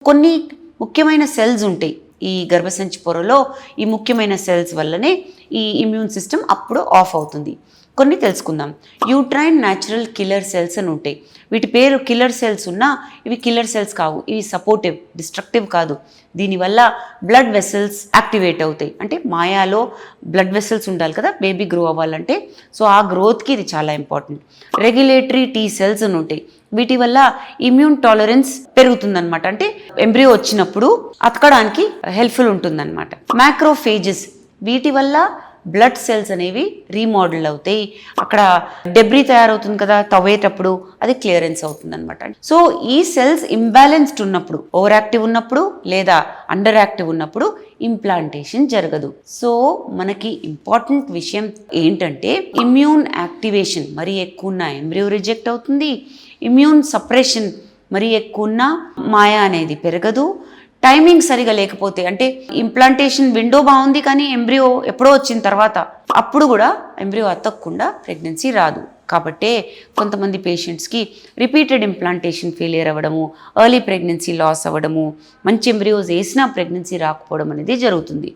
కొన్ని ముఖ్యమైన సెల్స్ ఉంటాయి ఈ గర్భసంచి పొరలో. ఈ ముఖ్యమైన సెల్స్ వల్లనే ఈ ఇమ్యూన్ సిస్టమ్ అప్పుడు ఆఫ్ అవుతుంది. కొన్ని తెలుసుకుందాం. యూట్రైన్ న్యాచురల్ కిల్లర్ సెల్స్ అని ఉంటాయి. వీటి పేరు కిల్లర్ సెల్స్ ఉన్నా ఇవి కిల్లర్ సెల్స్ కావు. ఇవి సపోర్టివ్, డిస్ట్రక్టివ్ కాదు. దీనివల్ల బ్లడ్ వెసల్స్ యాక్టివేట్ అవుతాయి. అంటే మాయాలో బ్లడ్ వెసల్స్ ఉండాలి కదా బేబీ గ్రో అవ్వాలంటే. సో ఆ గ్రోత్కి ఇది చాలా ఇంపార్టెంట్. రెగ్యులేటరీ టీ సెల్స్ అని ఉంటాయి. వీటి వల్ల ఇమ్యూన్ టాలరెన్స్ పెరుగుతుందన్నమాట. అంటే ఎంబ్రియో వచ్చినప్పుడు అతకడానికి హెల్ప్ఫుల్ ఉంటుందన్నమాట. మ్యాక్రోఫేజెస్, వీటి వల్ల బ్లడ్ సెల్స్ అనేవి రీమోడల్ అవుతాయి. అక్కడ డెబ్రీ తయారవుతుంది కదా తవ్వేటప్పుడు, అది క్లియరెన్స్ అవుతుంది అనమాట. సో ఈ సెల్స్ ఇంబ్యాలెన్స్డ్ ఉన్నప్పుడు, ఓవర్ యాక్టివ్ ఉన్నప్పుడు లేదా అండర్ యాక్టివ్ ఉన్నప్పుడు ఇంప్లాంటేషన్ జరగదు. సో మనకి ఇంపార్టెంట్ విషయం ఏంటంటే ఇమ్యూన్ యాక్టివేషన్ మరీ ఎక్కువ ఉన్న ఎంబ్రియో రిజెక్ట్ అవుతుంది. ఇమ్యూన్ సప్రెషన్ మరీ ఎక్కువ ఉన్న మాయా అనేది పెరగదు. టైమింగ్ సరిగా లేకపోతే, అంటే ఇంప్లాంటేషన్ విండో బాగుంది కానీ ఎంబ్రియో ఎప్పుడో వచ్చిన తర్వాత, అప్పుడు కూడా ఎంబ్రియో అతకకుండా ప్రెగ్నెన్సీ రాదు. కాబట్టే కొంతమంది పేషెంట్స్కి రిపీటెడ్ ఇంప్లాంటేషన్ ఫెయిలియర్ అవ్వడము, ఎర్లీ ప్రెగ్నెన్సీ లాస్ అవ్వడము, మంచి ఎంబ్రియోస్ వేసినా ప్రెగ్నెన్సీ రాకపోవడం అనేది జరుగుతుంది.